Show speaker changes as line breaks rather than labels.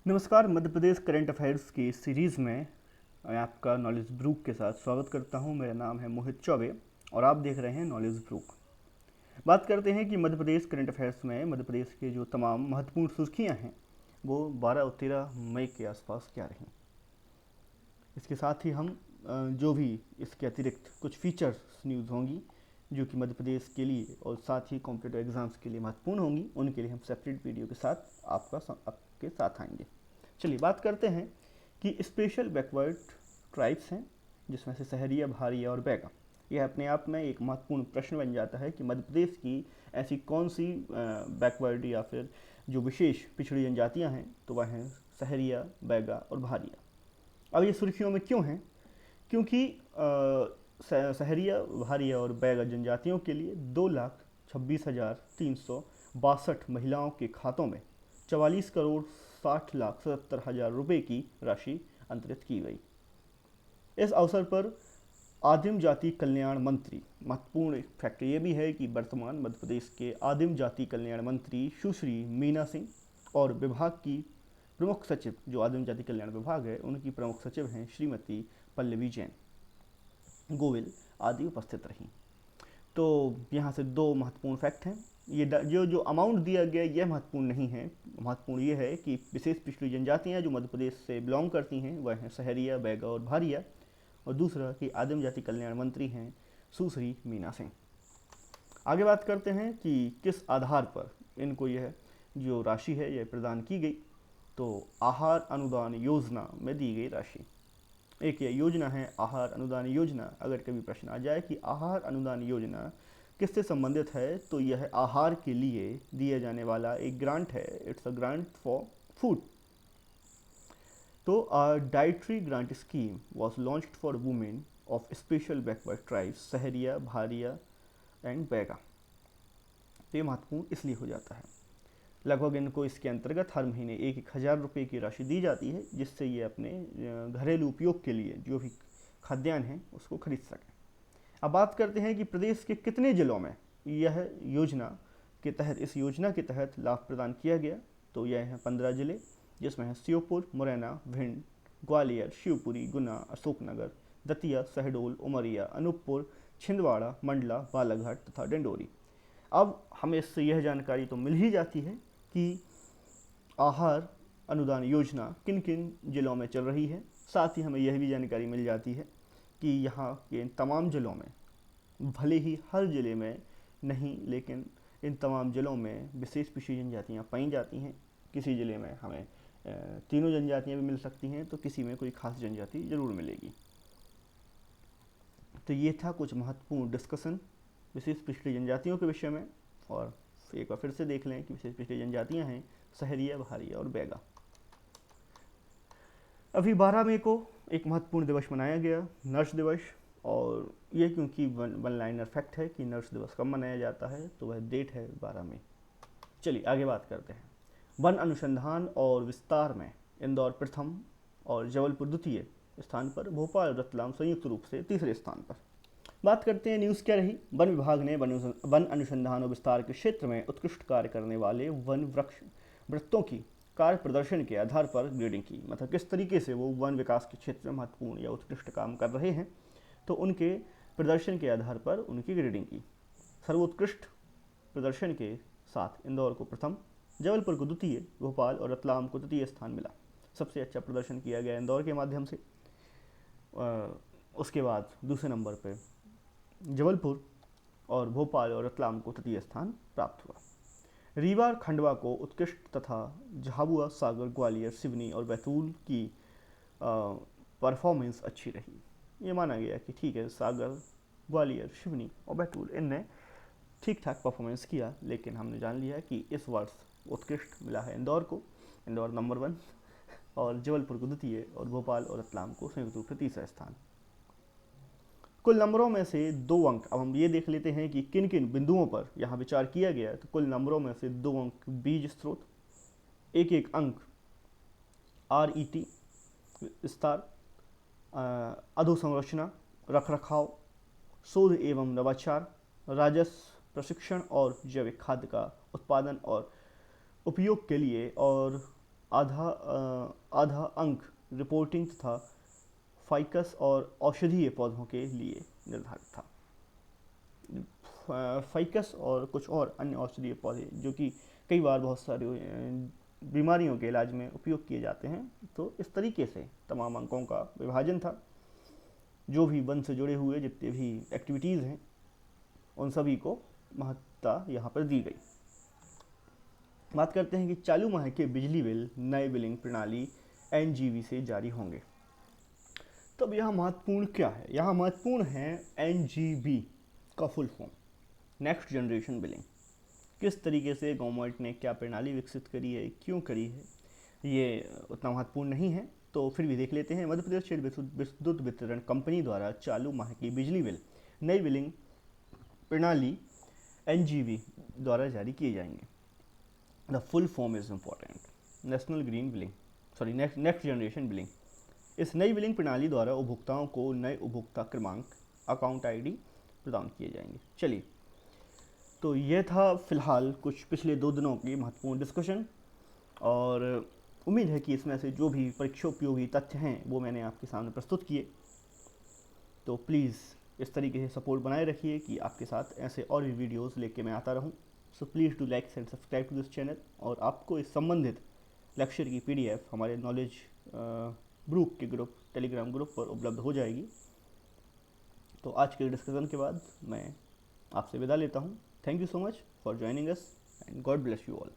नमस्कार। Madhya Pradesh current affairs की series में मैं आपका नॉलेज ब्रूक के साथ स्वागत करता हूं। मेरा नाम है मोहित चौबे और आप देख रहे हैं नॉलेज ब्रूक। बात करते हैं कि मध्य प्रदेश करंट अफेयर्स में मध्य प्रदेश के जो तमाम महत्वपूर्ण सुर्खियां हैं वो 12 और 13 मई के आसपास क्या रहीं। इसके साथ ही हम जो भी इसके अतिरिक्त कुछ फीचर्स न्यूज़ होंगी जो कि मध्य प्रदेश के लिए और साथ ही कॉम्पिटेटिव एग्ज़ाम्स के लिए महत्वपूर्ण होंगी, उनके लिए हम सेपरेट वीडियो के साथ आपके साथ आएंगे। चलिए बात करते हैं कि स्पेशल बैकवर्ड ट्राइब्स हैं जिसमें से सहरिया, भारिया और बैगा। यह अपने आप में एक महत्वपूर्ण प्रश्न बन जाता है कि मध्य प्रदेश की ऐसी कौन सी बैकवर्ड या फिर जो विशेष पिछड़ी जनजातियां हैं तो वह हैं सहरिया, बैगा और भारिया। अब ये सुर्खियों में क्यों हैं? क्योंकि सहरिया, भारिया और बैगा जनजातियों के लिए 2,26,362 महिलाओं के खातों में 44,60,77,000 रुपये की राशि अंतरित की गई। इस अवसर पर आदिम जाति कल्याण मंत्री, महत्वपूर्ण फैक्टर ये भी है कि वर्तमान मध्य प्रदेश के आदिम जाति कल्याण मंत्री सुश्री मीना सिंह और विभाग की प्रमुख सचिव, जो आदिम जाति कल्याण विभाग है उनकी प्रमुख सचिव हैं श्रीमती पल्लवी जैन गोविल आदि उपस्थित रहीं। तो यहाँ से दो महत्वपूर्ण फैक्ट हैं। ये जो अमाउंट दिया गया यह महत्वपूर्ण नहीं है। महत्वपूर्ण ये है कि विशेष पिछड़ी जनजातियाँ जो मध्य प्रदेश से बिलोंग करती हैं वह हैं सहरिया, बैगा और भारिया, और दूसरा कि आदिम जाति कल्याण मंत्री हैं सुश्री मीना सिंह। आगे बात करते हैं कि किस आधार पर इनको यह जो राशि है यह प्रदान की गई। तो आहार अनुदान योजना में दी गई राशि। एक यह योजना है आहार अनुदान योजना। अगर कभी प्रश्न आ जाए कि आहार अनुदान योजना किससे संबंधित है तो यह आहार के लिए दिया जाने वाला एक ग्रांट है। It's a grant for food. तो dietary grant scheme was launched for women of special backward tribes Sahariya, Bharia and Baiga. तो ये महत्वपूर्ण इसलिए हो जाता है, लगभग इनको इसके अंतर्गत हर महीने 1,000 रुपये की राशि दी जाती है जिससे ये अपने घरेलू उपयोग के लिए जो भी खाद्यान्न है उसको खरीद सकें। अब बात करते हैं कि प्रदेश के कितने जिलों में यह योजना के तहत इस योजना के तहत लाभ प्रदान किया गया। तो यह हैं 15 जिले जिसमें है श्योपुर, मुरैना, भिंड, ग्वालियर, शिवपुरी, गुना, अशोकनगर, दतिया, शहडोल, उमरिया, अनूपपुर, छिंदवाड़ा, मंडला, बालाघाट तथा डिंडोरी। अब हमें इससे यह जानकारी तो मिल ही जाती है कि आहार अनुदान योजना किन किन जिलों में चल रही है। साथ ही हमें यह भी जानकारी मिल जाती है कि यहाँ के तमाम जिलों में, भले ही हर ज़िले में नहीं लेकिन इन तमाम ज़िलों में विशेष पिछड़ी जनजातियाँ पाई जाती हैं। किसी ज़िले में हमें तीनों जनजातियाँ भी मिल सकती हैं तो किसी में कोई खास जनजाति ज़रूर मिलेगी। तो ये था कुछ महत्वपूर्ण डिस्कशन विशेष पिछड़ी जनजातियों के विषय में। और एक बार फिर से देख लें कि विशेष पिछड़ी जनजातियाँ हैं सहरिया, भारिया और बैगा। अभी 12 मई को एक महत्वपूर्ण दिवस मनाया गया, नर्स दिवस। और ये क्योंकि वन लाइनर फैक्ट है कि नर्स दिवस कब मनाया जाता है तो वह डेट है 12 मई। चलिए आगे बात करते हैं। वन अनुसंधान और विस्तार में इंदौर प्रथम और जबलपुर द्वितीय स्थान पर, भोपाल और रतलाम संयुक्त रूप से तीसरे स्थान पर। बात करते हैं न्यूज़ क्या रही। वन विभाग ने वन अनुसंधान और विस्तार के क्षेत्र में उत्कृष्ट कार्य करने वाले वन वृत्तों की कार्य प्रदर्शन के आधार पर ग्रेडिंग की। मतलब किस तरीके से वो वन विकास के क्षेत्र में महत्वपूर्ण या उत्कृष्ट काम कर रहे हैं तो उनके प्रदर्शन के आधार पर उनकी ग्रेडिंग की। सर्वोत्कृष्ट प्रदर्शन के साथ इंदौर को प्रथम, जबलपुर को द्वितीय, भोपाल और रतलाम को तृतीय स्थान मिला। सबसे अच्छा प्रदर्शन किया गया इंदौर के माध्यम से। उसके बाद दूसरे नंबर पे जबलपुर और भोपाल और रतलाम को तृतीय स्थान प्राप्त हुआ। रीवा और खंडवा को उत्कृष्ट तथा झाबुआ, सागर, ग्वालियर, सिवनी और बैतूल की परफॉर्मेंस अच्छी रही। ये माना गया कि ठीक है, सागर, ग्वालियर, सिवनी और बैतूल इनने ठीक ठाक परफॉर्मेंस किया, लेकिन हमने जान लिया कि इस वर्ष उत्कृष्ट मिला है इंदौर को। इंदौर नंबर 1 और जबलपुर को द्वितीय और भोपाल और रतलाम को संयुक्त रूप से तीसरा स्थान। कुल नंबरों में से 2 अंक, अब हम ये देख लेते हैं कि किन किन बिंदुओं पर यहाँ विचार किया गया है। तो कुल नंबरों में से 2 अंक बीज स्रोत, एक अंक RET विस्तार, अधोसंरचना, रखरखाव, शोध एवं नवाचार, राजस्व, प्रशिक्षण और जैविक खाद्य का उत्पादन और उपयोग के लिए, और आधा अंक रिपोर्टिंग तथा फाइकस और औषधीय पौधों के लिए निर्धारित था। फाइकस और कुछ और अन्य औषधीय पौधे जो कि कई बार बहुत सारी बीमारियों के इलाज में उपयोग किए जाते हैं, तो इस तरीके से तमाम अंकों का विभाजन था। जो भी वन से जुड़े हुए जितने भी एक्टिविटीज़ हैं उन सभी को महत्ता यहाँ पर दी गई। बात करते हैं कि चालू माह के बिजली बिल नए बिलिंग प्रणाली एनजीवी से जारी होंगे। तो अब यहाँ महत्वपूर्ण क्या है? यहाँ महत्वपूर्ण है एनजीबी का full form, next generation billing. किस तरीके से गवर्नमेंट ने क्या प्रणाली विकसित करी है, क्यों करी है, ये उतना महत्वपूर्ण नहीं है, तो फिर भी देख लेते हैं। मध्य प्रदेश क्षेत्र विद्युत वितरण कंपनी द्वारा चालू माह की बिजली बिल नई बिलिंग प्रणाली एनजीबी द्वारा जारी किए जाएंगे। The full form is important, national green billing, sorry next generation billing. इस नई बिलिंग प्रणाली द्वारा उपभोक्ताओं को नए उपभोक्ता क्रमांक, अकाउंट आईडी प्रदान किए जाएंगे। चलिए, तो यह था फिलहाल कुछ पिछले 2 दिनों की महत्वपूर्ण डिस्कशन, और उम्मीद है कि इसमें से जो भी परीक्षोपयोगी तथ्य हैं वो मैंने आपके सामने प्रस्तुत किए। तो प्लीज़ इस तरीके से सपोर्ट बनाए रखिए कि आपके साथ ऐसे और भी वीडियोस लेके मैं आता रहूं। So please do like and subscribe to this channel, और आपको इस संबंधित लेक्चर की पीडीएफ हमारे नॉलेज ग्रुप के टेलीग्राम ग्रुप पर उपलब्ध हो जाएगी। तो आज के डिस्कशन के बाद मैं आपसे विदा लेता हूँ। Thank you so much for joining us and God bless you all.